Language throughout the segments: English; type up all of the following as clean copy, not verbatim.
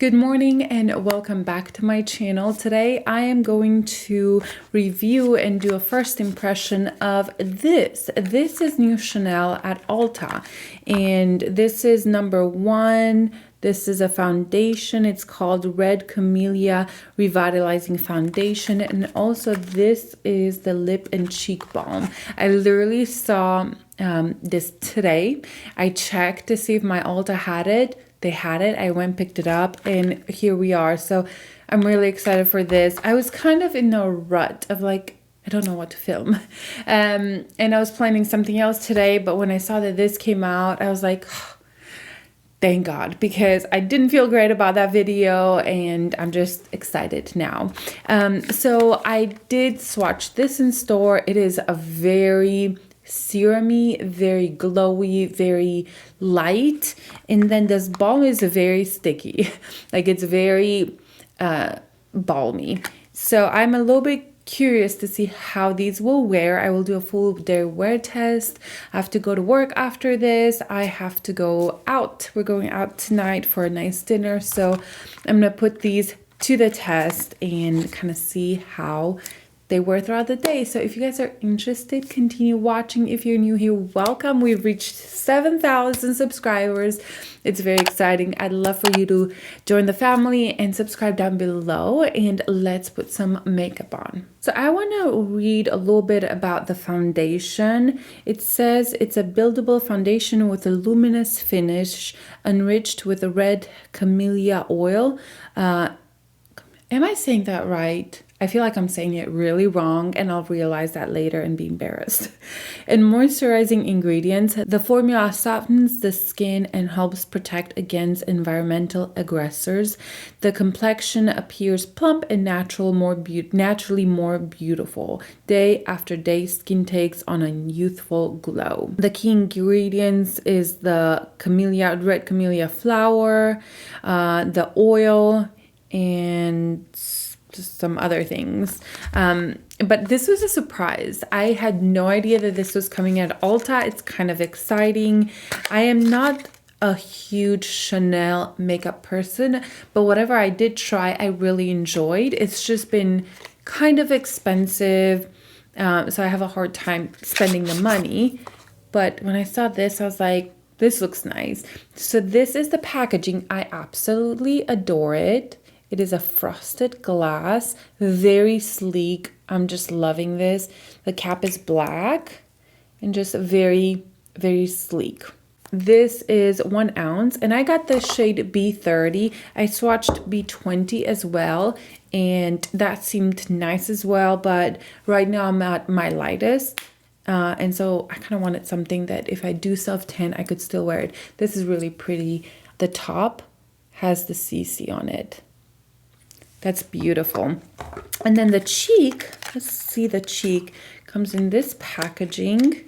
Good morning and welcome back to my channel. Today I am going to review and do a first impression of this. This is new Chanel at Ulta and this is number 1. This is a foundation. It's called Red Camellia Revitalizing Foundation, and also this is the lip and cheek balm. I literally saw this today. I checked to see if my Ulta had it. They had it. I went, picked it up, and here we are. So I'm really excited for this. I was kind of in a rut of like, I don't know what to film. And I was planning something else today, but when I saw that this came out, I was like, oh, thank God, because I didn't feel great about that video and I'm just excited now. So I did swatch this in store. It is a very serumy, very glowy, very light, and then this balm is very sticky. Like it's very balmy. So I'm a little bit curious to see how these will wear. I will do a full day wear test. I have to go to work after this. I have to go out. We're going out tonight for a nice dinner, so I'm gonna put these to the test and kind of see how they wear throughout the day. So if you guys are interested, continue watching. If you're new here, welcome. We've reached 7,000 subscribers. It's very exciting. I'd love for you to join the family and subscribe down below, and let's put some makeup on. So I want to read a little bit about the foundation. It says it's a buildable foundation with a luminous finish enriched with a red camellia oil. Am I saying that right? I feel like I'm saying it really wrong, and I'll realize that later and be embarrassed. In moisturizing ingredients, the formula softens the skin and helps protect against environmental aggressors. The complexion appears plump and naturally more beautiful. Day after day, skin takes on a youthful glow. The key ingredients is the red camellia flower, the oil, and just some other things. But this was a surprise. I had no idea that this was coming at Ulta. It's kind of exciting. I am not a huge Chanel makeup person, but whatever I did try, I really enjoyed. It's just been kind of expensive, so I have a hard time spending the money. But when I saw this, I was like, this looks nice. So this is the packaging. I absolutely adore it. It is a frosted glass, very sleek. I'm just loving this. The cap is black and just very, very sleek. This is 1 ounce, and I got the shade B30. I swatched B20 as well, and that seemed nice as well, but right now I'm at my lightest. And so I kind of wanted something that if I do self-tan, I could still wear it. This is really pretty. The top has the CC on it. That's beautiful. And then the cheek, let's see, the cheek comes in this packaging.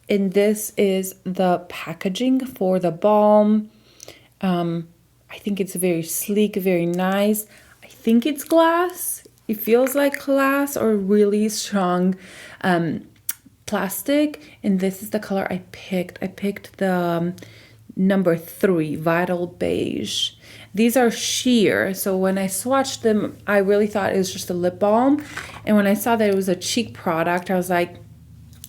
And this is the packaging for the balm. I think it's very sleek, very nice. I think it's glass. It feels like glass or really strong plastic. And this is the color I picked. I picked the number 3, Vital Beige. These are sheer, so when I swatched them, I really thought it was just a lip balm. And when I saw that it was a cheek product, I was like,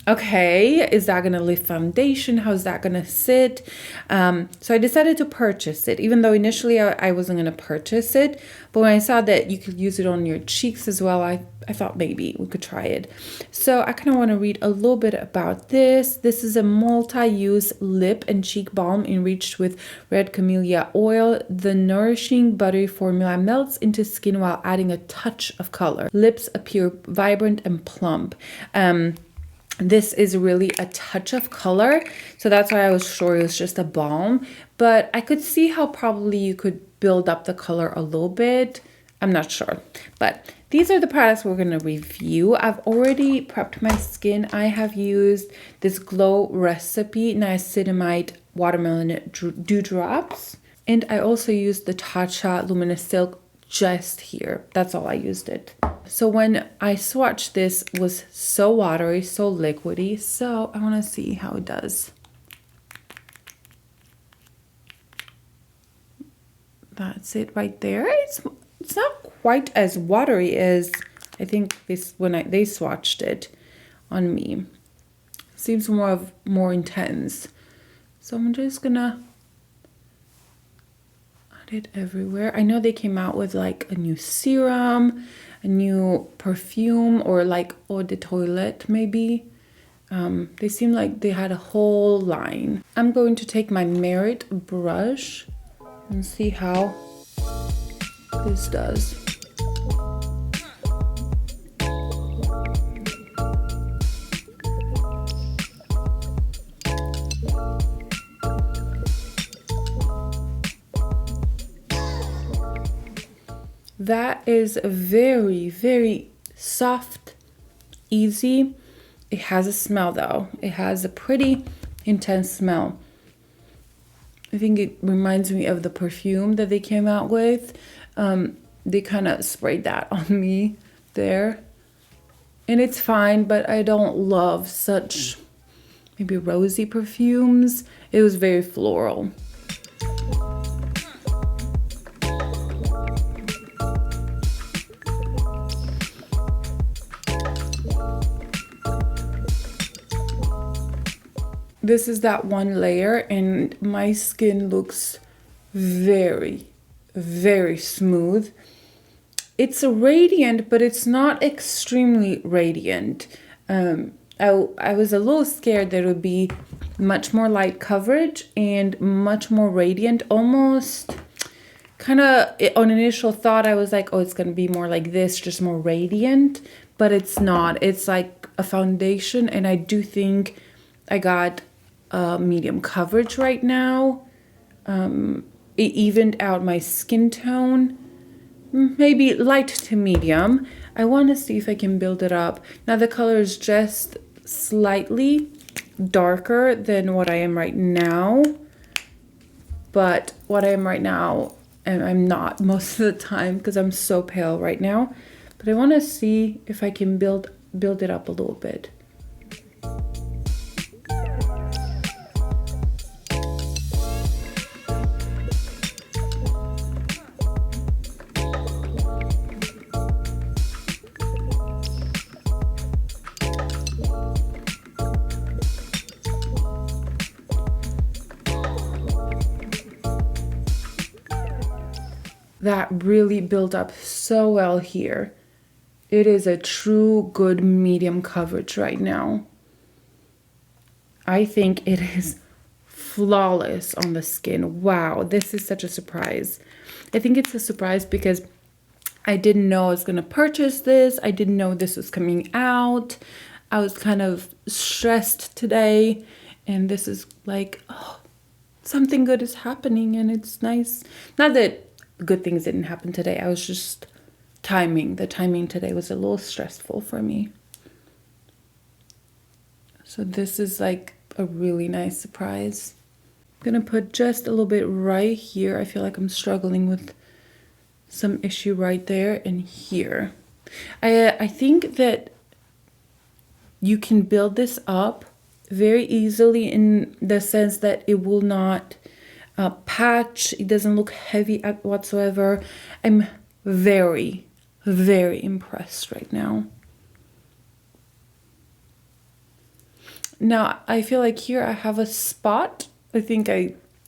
okay, is that gonna lift foundation? How's that gonna sit? So I decided to purchase it, even though initially I wasn't gonna purchase it. But when I saw that you could use it on your cheeks as well, I thought maybe we could try it. So I kind of want to read a little bit about this. This is a multi-use lip and cheek balm enriched with red camellia oil. The nourishing buttery formula melts into skin while adding a touch of color. Lips appear vibrant and plump. This is really a touch of color, so that's why I was sure it was just a balm, but I could see how probably you could build up the color a little bit. I'm not sure, but these are the products we're going to review. I've already prepped my skin. I have used this Glow Recipe Niacinamide Watermelon Dewdrops, and I also used the Tatcha Luminous Silk just here. That's all I used it. So when I swatched, this was so watery, so liquidy. So I want to see how it does. That's it right there. It's not quite as watery as I think this when they swatched it on me. Seems more intense. So I'm just gonna add it everywhere. I know they came out with like a new serum, a new perfume, or like eau de toilette maybe. They seem like they had a whole line. I'm going to take my Merit brush and see how this does. That is very, very soft, easy. It has a smell though. It has a pretty intense smell. I think it reminds me of the perfume that they came out with. They kind of sprayed that on me there. And it's fine, but I don't love such maybe rosy perfumes. It was very floral. This is that one layer, and my skin looks very, very smooth. It's a radiant, but it's not extremely radiant. I was a little scared that it would be much more light coverage and much more radiant. Almost kind of on initial thought, I was like, oh, it's going to be more like this, just more radiant. But it's not. It's like a foundation, and I do think I got medium coverage right now. It evened out my skin tone, maybe light to medium. I want to see if I can build it up. Now the color is just slightly darker than what I am right now, but what I am right now, and I'm not most of the time because I'm so pale right now, but I want to see if I can build it up a little bit. That really built up so well here. It is a true good medium coverage right now. I think it is flawless on the skin. Wow, this is such a surprise. I think it's a surprise because I didn't know I was going to purchase this. I didn't know this was coming out. I was kind of stressed today, and this is like, oh, something good is happening, and it's nice. Not that good things didn't happen today. I was just timing. The timing today was a little stressful for me. So this is like a really nice surprise. I'm gonna put just a little bit right here. I feel like I'm struggling with some issue right there and here. I think that you can build this up very easily in the sense that it will not patch. It doesn't look heavy whatsoever. I'm very, very impressed right now. Now I feel like here I have a spot. I think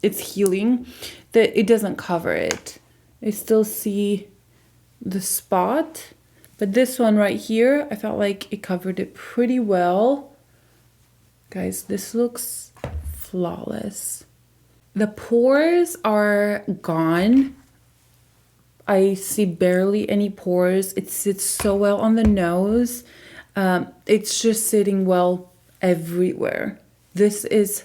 it's healing, that it doesn't cover it. I still see the spot, but this one right here, I felt like it covered it pretty well. Guys, this looks flawless. The pores are gone. I see barely any pores. It sits so well on the nose. It's just sitting well everywhere. This is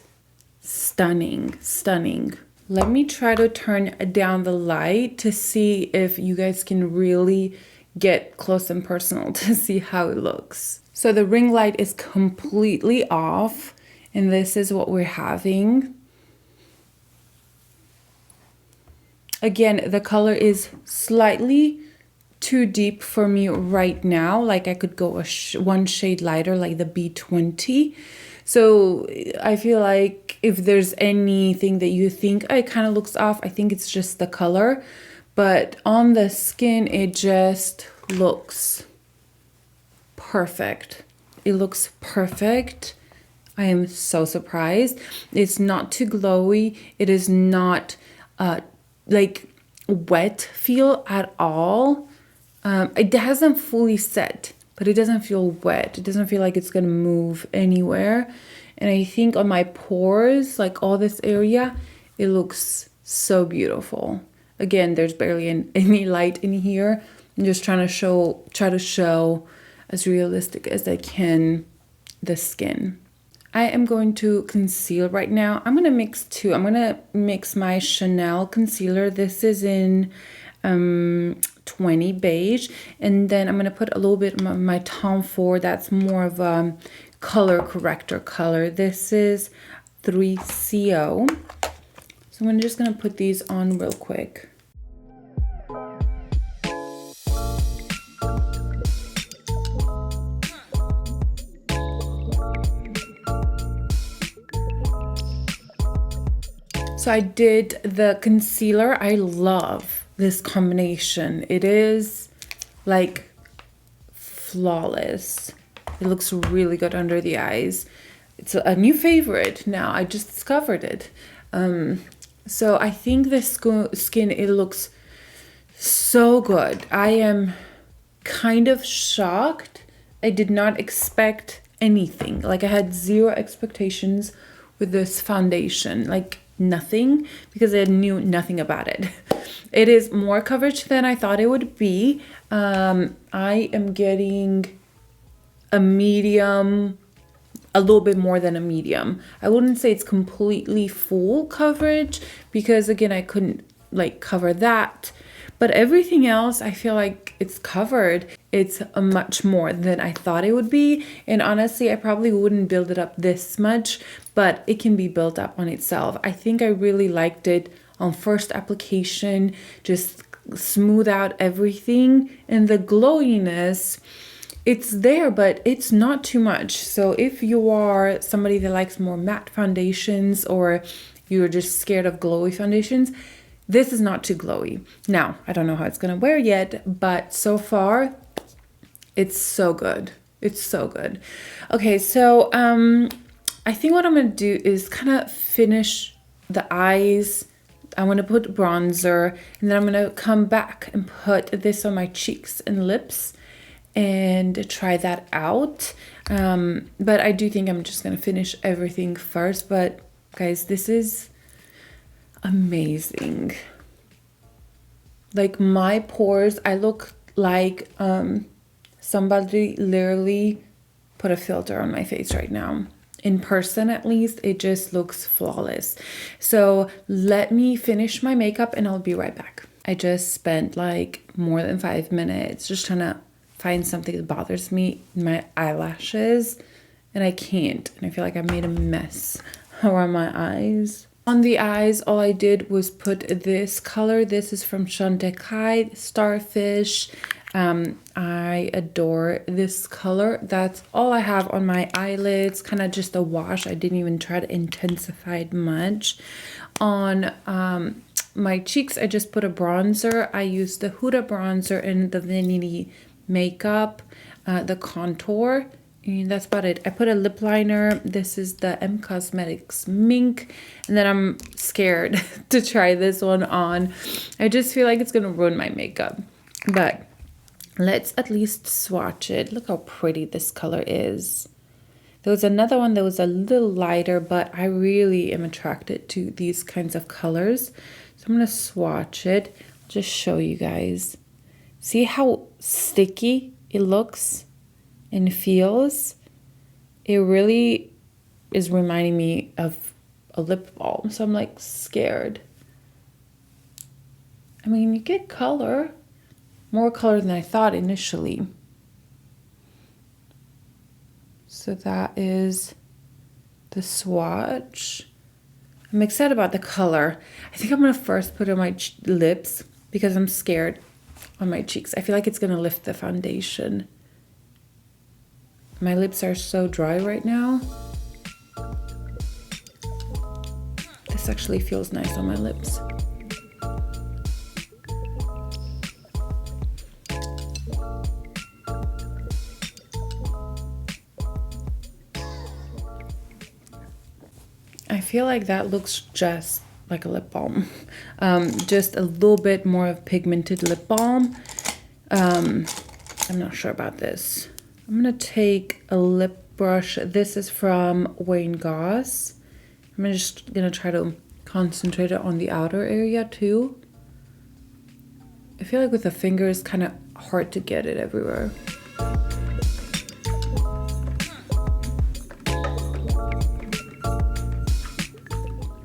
stunning, stunning. Let me try to turn down the light to see if you guys can really get close and personal to see how it looks. So the ring light is completely off, and this is what we're having. Again, the color is slightly too deep for me right now. Like I could go one shade lighter, like the B20. So I feel like if there's anything that you think it kind of looks off, I think it's just the color. But on the skin, it just looks perfect. It looks perfect. I am so surprised. It's not too glowy. It is not like wet feel at all. It hasn't fully set, but it doesn't feel wet. It doesn't feel like it's gonna move anywhere. And I think on my pores, like all this area, it looks so beautiful. Again, there's barely any light in here. I'm just trying to try to show as realistic as I can the skin. I am going to conceal right now. I'm gonna mix two. I'm gonna mix my Chanel concealer. This is in 20 beige, and then I'm gonna put a little bit of my Tom Ford. That's more of a color corrector color. This is 3CO. So I'm just gonna put these on real quick. So I did the concealer. I love this combination. It is like flawless. It looks really good under the eyes. It's a new favorite now. I just discovered it. So I think this skin, it looks so good. I am kind of shocked. I did not expect anything. Like I had zero expectations with this foundation. Like nothing, because I knew nothing about it. It is more coverage than I thought it would be. I am getting a medium, a little bit more than a medium. I wouldn't say it's completely full coverage because again, I couldn't like cover that. But everything else, I feel like it's covered. It's a much more than I thought it would be. And honestly, I probably wouldn't build it up this much, but it can be built up on itself. I think I really liked it on first application, just smooth out everything. And the glowiness, it's there, but it's not too much. So if you are somebody that likes more matte foundations or you're just scared of glowy foundations, this is not too glowy. Now, I don't know how it's gonna wear yet, but so far, it's so good. It's so good. Okay, so I think what I'm gonna do is kind of finish the eyes. I'm gonna put bronzer, and then I'm gonna come back and put this on my cheeks and lips and try that out. But I do think I'm just gonna finish everything first. But guys, this is amazing. Like my pores, I look like somebody literally put a filter on my face right now. In person, at least, it just looks flawless. So let me finish my makeup and I'll be right back. I just spent like more than 5 minutes just trying to find something that bothers me in my eyelashes, and I can't. And I feel like I made a mess around my eyes. On the eyes, all I did was put this color. This is from Chantecaille, Starfish. I adore this color. That's all I have on my eyelids, kind of just a wash. I didn't even try to intensify it much. On my cheeks, I just put a bronzer. I used the Huda bronzer and the Vanity makeup, the contour. And that's about it. I put a lip liner. This is the M Cosmetics Mink. And then I'm scared to try this one on. I just feel like it's going to ruin my makeup. But let's at least swatch it. Look how pretty this color is. There was another one that was a little lighter, but I really am attracted to these kinds of colors. So I'm going to swatch it. Just show you guys. See how sticky it looks and feels? It really is reminding me of a lip balm. So I'm like scared. I mean, you get color. More color than I thought initially. So that is the swatch. I'm excited about the color. I think I'm going to first put it on my lips because I'm scared on my cheeks. I feel like it's going to lift the foundation. My lips are so dry right now. This actually feels nice on my lips. I feel like that looks just like a lip balm. Just a little bit more of pigmented lip balm. I'm not sure about this. I'm gonna take a lip brush. This is from Wayne Goss. I'm just gonna try to concentrate it on the outer area too. I feel like with the finger it's kind of hard to get it everywhere.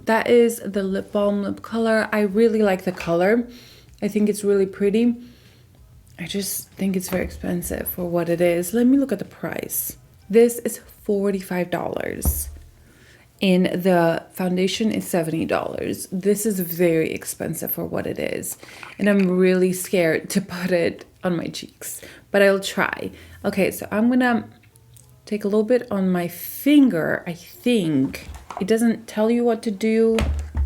That is the lip balm lip color. I really like the color. I think it's really pretty. I just think it's very expensive for what it is. Let me look at the price. This is $45. And the foundation is $70. This is very expensive for what it is. And I'm really scared to put it on my cheeks. But I'll try. Okay, so I'm gonna take a little bit on my finger, I think. It doesn't tell you what to do.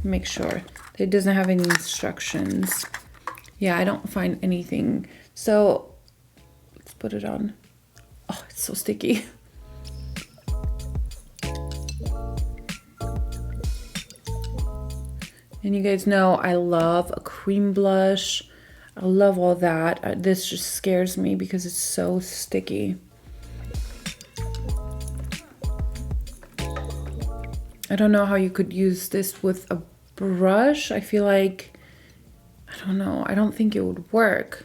Make sure. It doesn't have any instructions. Yeah, I don't find anything. So let's put it on. Oh, it's so sticky. And you guys know I love a cream blush. I love all that. This just scares me because it's so sticky. I don't know how you could use this with a brush. I feel like, I don't know. I don't think it would work.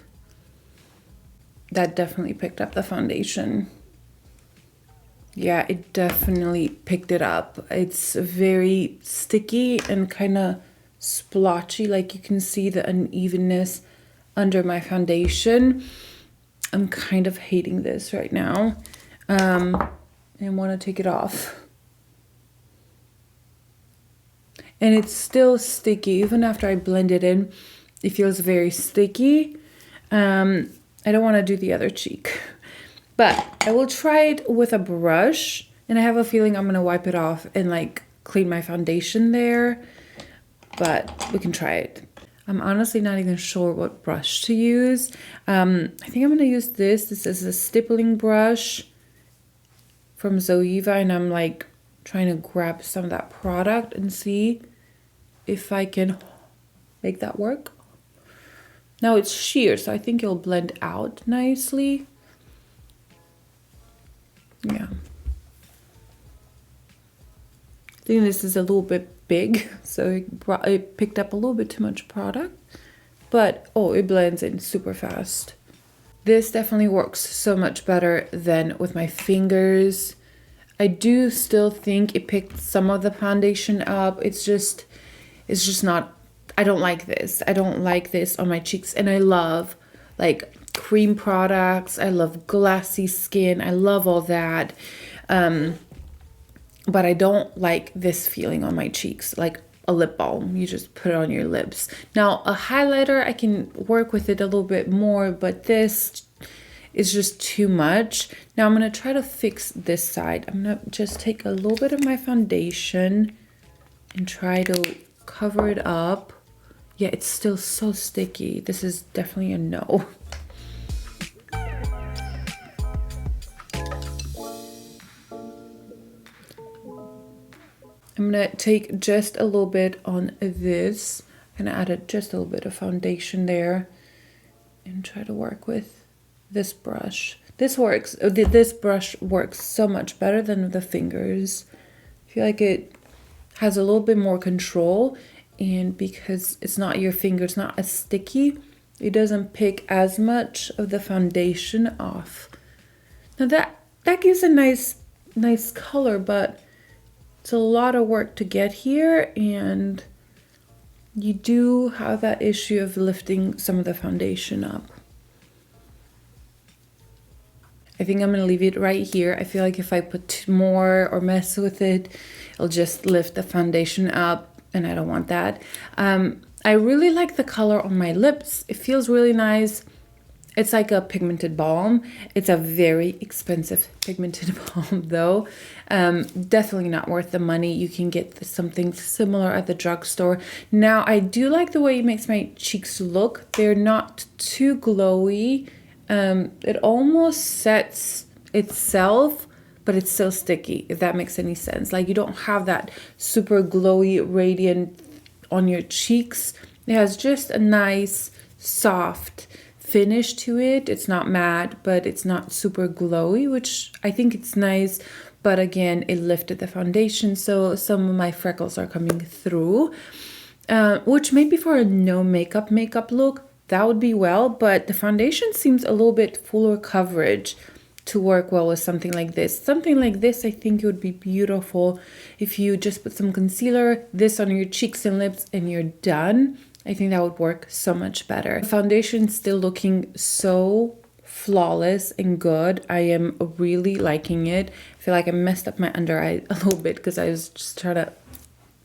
That definitely picked up the foundation. Yeah, it definitely picked it up. It's very sticky and kind of splotchy. Like you can see the unevenness under my foundation. I'm kind of hating this right now. And want to take it off. And it's still sticky. Even after I blend it in, it feels very sticky. I don't want to do the other cheek. But I will try it with a brush. And I have a feeling I'm going to wipe it off and like clean my foundation there. But we can try it. I'm honestly not even sure what brush to use. I think I'm going to use this. This is a stippling brush from Zoeva. And I'm like trying to grab some of that product and see if I can make that work. Now it's sheer, so I think it'll blend out nicely. Yeah. I think this is a little bit big, so it picked up a little bit too much product. But, oh, it blends in super fast. This definitely works so much better than with my fingers. I do still think it picked some of the foundation up. It's just not, I don't like this. I don't like this on my cheeks. And I love like cream products. I love glassy skin. I love all that. But I don't like this feeling on my cheeks, like a lip balm. You just put it on your lips. Now, a highlighter, I can work with it a little bit more, but this is just too much. Now, I'm going to try to fix this side. I'm going to just take a little bit of my foundation and try to cover it up. Yeah, it's still so sticky. This is definitely a no. I'm gonna take just a little bit on this and add just a little bit of foundation there and try to work with this brush. This brush works so much better than the fingers. I feel like it has a little bit more control, and because it's not your finger, it's not as sticky, it doesn't pick as much of the foundation off. Now that gives a nice color, but it's a lot of work to get here, and you do have that issue of lifting some of the foundation up. I think I'm gonna leave it right here. I feel like if I put more or mess with it, it'll just lift the foundation up, and I don't want that. I really like the color on my lips. It feels really nice. It's like a pigmented balm. It's a very expensive pigmented balm though. Definitely not worth the money. You can get something similar at the drugstore. Now, I do like the way it makes my cheeks look. They're not too glowy. It almost sets itself, but it's still sticky, if that makes any sense. Like, you don't have that super glowy, radiant on your cheeks. It has just a nice, soft finish to it. It's not matte, but it's not super glowy, which I think it's nice. But again, it lifted the foundation, so some of my freckles are coming through, which maybe for a no makeup look, that would be well, but the foundation seems a little bit fuller coverage to work well with something like this. Something like this, I think it would be beautiful if you just put some concealer, this on your cheeks and lips, and you're done. I think that would work so much better. The foundation's still looking so flawless and good. I am really liking it. I feel like I messed up my under eye a little bit because I was just trying to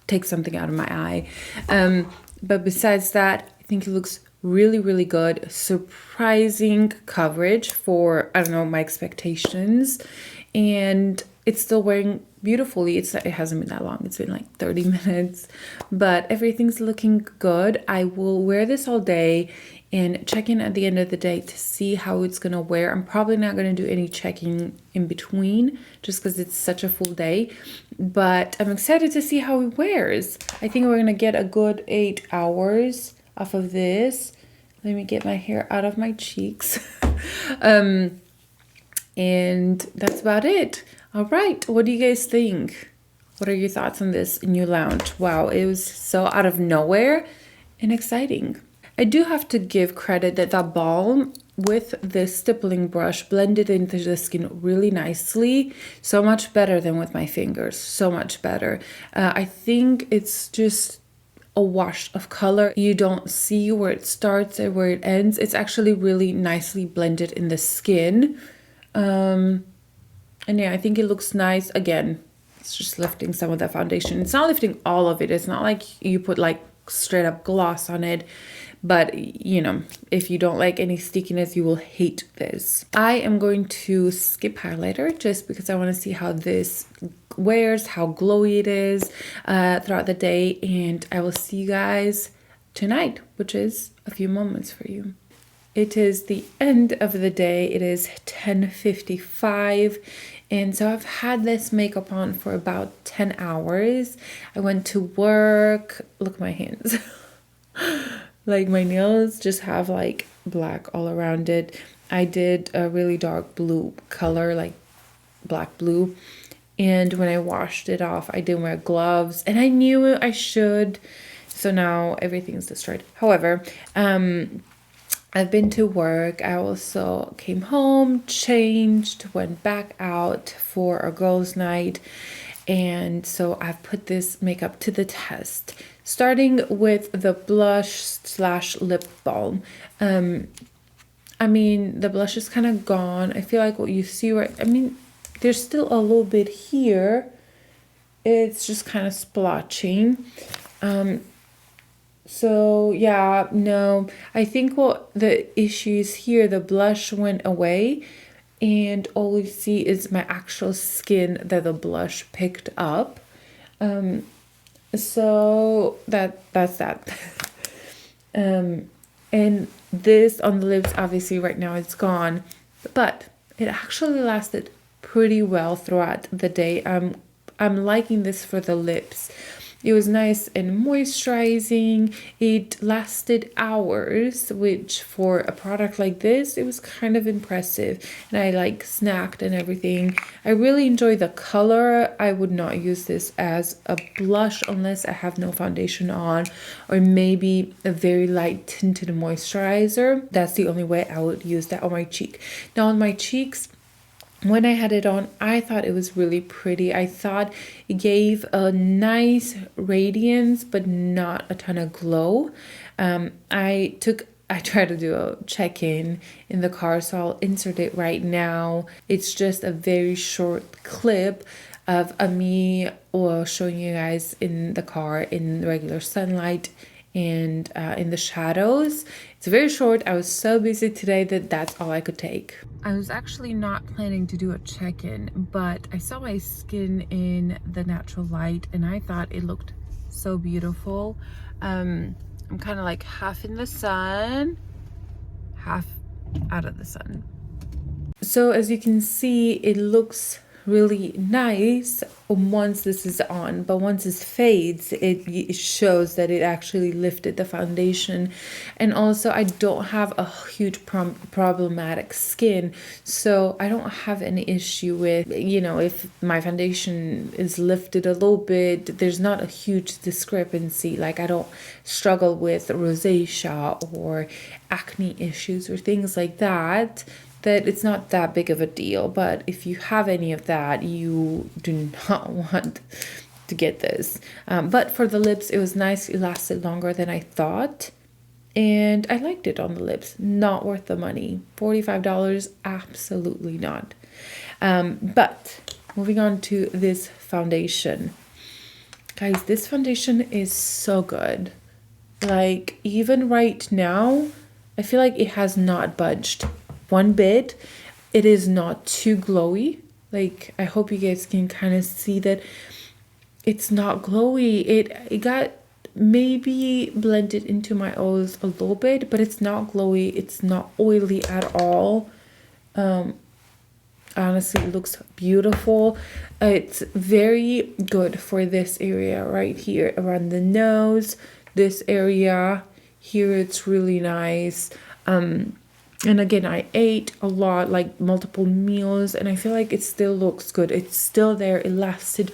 take something out of my eye. But besides that, I think it looks really, really good. Surprising coverage for, I don't know, my expectations. And it's still wearing beautifully. It hasn't been that long. It's been like 30 minutes, but everything's looking good. I will wear this all day and check in at the end of the day to see how it's gonna wear. I'm probably not gonna do any checking in between just because it's such a full day, but I'm excited to see how it wears. I think we're gonna get a good 8 hours off of this. Let me get my hair out of my cheeks. And that's about it. All right, what do you guys think? What are your thoughts on this new launch? Wow, it was so out of nowhere and exciting. I do have to give credit that the balm with this stippling brush blended into the skin really nicely. So much better than with my fingers, so much better. I think it's just a wash of color. You don't see where it starts and where it ends. It's actually really nicely blended in the skin. And yeah, I think it looks nice. Again, it's just lifting some of the foundation. It's not lifting all of it. It's not like you put like straight up gloss on it. But, you know, if you don't like any stickiness, you will hate this. I am going to skip highlighter just because I want to see how this wears, how glowy it is throughout the day. And I will see you guys tonight, which is a few moments for you. It is the end of the day. It is 10:55. And so I've had this makeup on for about 10 hours. I went to work. Look at my hands. Like my nails just have like black all around it. I did a really dark blue color, like black blue. And when I washed it off, I didn't wear gloves and I knew I should. So now everything's destroyed. However, I've been to work. I also came home, changed, went back out for a girls' night. And so I've put this makeup to the test, starting with the blush / lip balm. I mean, the blush is kind of gone. I feel like what you see right, I mean, there's still a little bit here. It's just kind of splotching. So yeah, no, I think what the issue is here, the blush went away and all we see is my actual skin that the blush picked up. So that's that. And this on the lips, obviously right now it's gone, but it actually lasted pretty well throughout the day. I'm liking this for the lips. It was nice and moisturizing. It lasted hours, which for a product like this, it was kind of impressive. And I like snacked and everything. I really enjoy the color. I would not use this as a blush unless I have no foundation on, or maybe a very light tinted moisturizer. That's the only way I would use that on my cheek. Now on my cheeks, when I had it on, I thought it was really pretty. I thought it gave a nice radiance, but not a ton of glow. I tried to do a check-in in the car, so I'll insert it right now. It's just a very short clip of me showing you guys in the car in regular sunlight and in the shadows. It's very short. I was so busy today that that's all I could take. I was actually not planning to do a check-in, but I saw my skin in the natural light and I thought it looked so beautiful. I'm kind of like half in the sun, half out of the sun. So as you can see, it looks really nice once this is on, but once it fades, it shows that it actually lifted the foundation. And also I don't have a huge problematic skin, so I don't have any issue with, you know, if my foundation is lifted a little bit, there's not a huge discrepancy. Like I don't struggle with rosacea or acne issues or things like that, that it's not that big of a deal. But if you have any of that, you do not want to get this. But for the lips, it was nice. It lasted longer than I thought. And I liked it on the lips. Not worth the money. $45, absolutely not. But moving on to this foundation. Guys, this foundation is so good. Like, even right now, I feel like it has not budged one bit. It is not too glowy. Like, I hope you guys can kind of see that it's not glowy. It got maybe blended into my eyes a little bit, but it's not glowy. It's not oily at all. Honestly, it looks beautiful. It's very good for this area right here around the nose. This area here, it's really nice. And again, I ate a lot, like multiple meals, and I feel like it still looks good. It's still there. It lasted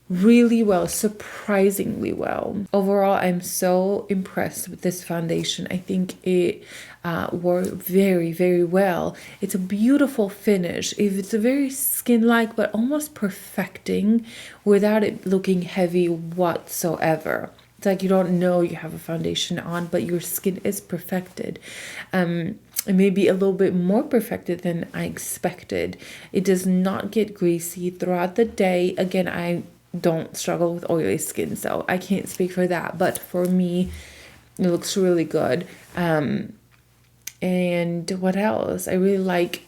really well, surprisingly well. Overall, I'm so impressed with this foundation. I think it worked very, very well. It's a beautiful finish. It's a very skin-like, but almost perfecting without it looking heavy whatsoever. It's like you don't know you have a foundation on, but your skin is perfected. It may be a little bit more perfected than I expected. It does not get greasy throughout the day. Again, I don't struggle with oily skin, so I can't speak for that. But for me, it looks really good. And what else? I really like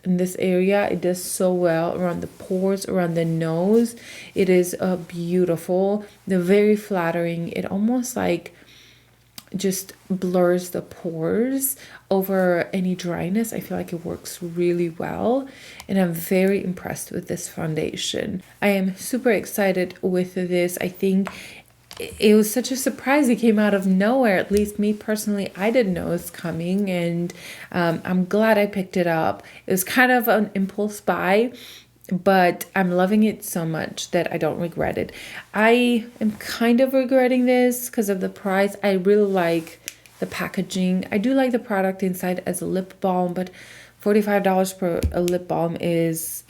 in this area. It does so well around the pores, around the nose. It is beautiful. They're very flattering. It almost like just blurs the pores over any dryness. I feel like it works really well, and I'm very impressed with this foundation. I am super excited with this. I think it was such a surprise. It came out of nowhere. At least me personally, I didn't know it was coming, and I'm glad I picked it up. It was kind of an impulse buy, but I'm loving it so much that I don't regret it. I am kind of regretting this because of the price. I really like the packaging. I do like the product inside as a lip balm, but $45 for a lip balm is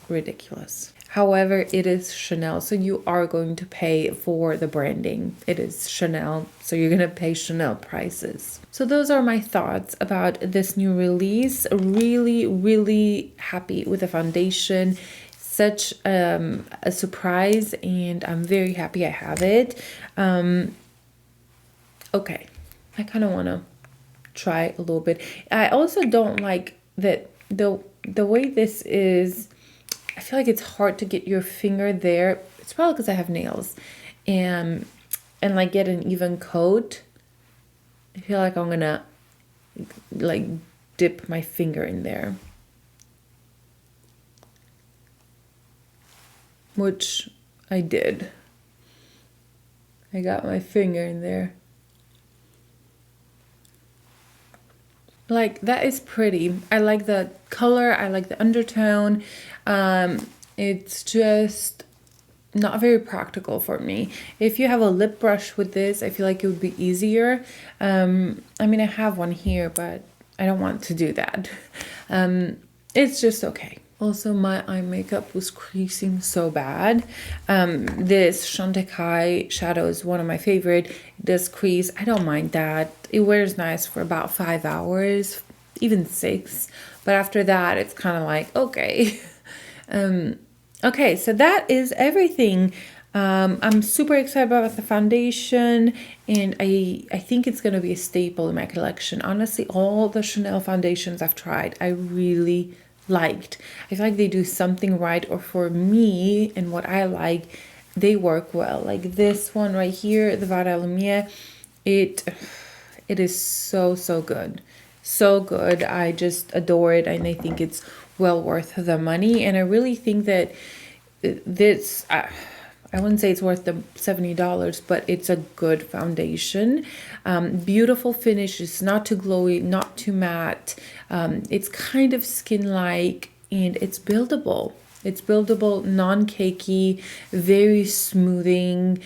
ridiculous. However, it is Chanel, so you are going to pay for the branding. It is Chanel, so you're going to pay Chanel prices. So those are my thoughts about this new release. Really, really happy with the foundation. Such a surprise, and I'm very happy I have it. Okay, I kind of want to try a little bit. I also don't like that the way this is. I feel like it's hard to get your finger there. It's probably because I have nails, and like get an even coat. I feel like I'm gonna like dip my finger in there, which I did. I got my finger in there. Like, that is pretty. I like the color. I like the undertone. It's just not very practical for me. If you have a lip brush with this, I feel like it would be easier. I mean, I have one here, but I don't want to do that. It's just okay. Also, my eye makeup was creasing so bad. This Chantecaille shadow is one of my favorite. It does crease. I don't mind that. It wears nice for about 5 hours, even 6. But after that, it's kind of like, okay. Okay, so that is everything. I'm super excited about the foundation, and I think it's going to be a staple in my collection. Honestly, all the Chanel foundations I've tried, I really liked. I feel like they do something right, or for me and what I like, they work well. Like this one right here, the Illuminate, it is so good. So good. I just adore it, and I think it's well worth the money. And I really think that this, I wouldn't say it's worth the $70, but it's a good foundation. Beautiful finish. It's not too glowy, not too matte. It's kind of skin-like, and it's buildable. It's buildable, non-cakey, very smoothing,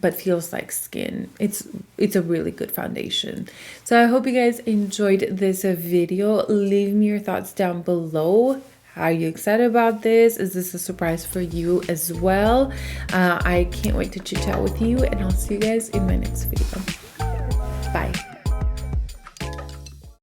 but feels like skin. It's a really good foundation. So I hope you guys enjoyed this video. Leave me your thoughts down below. Are you excited about this? Is this a surprise for you as well? I can't wait to chit chat with you, and I'll see you guys in my next video. Bye.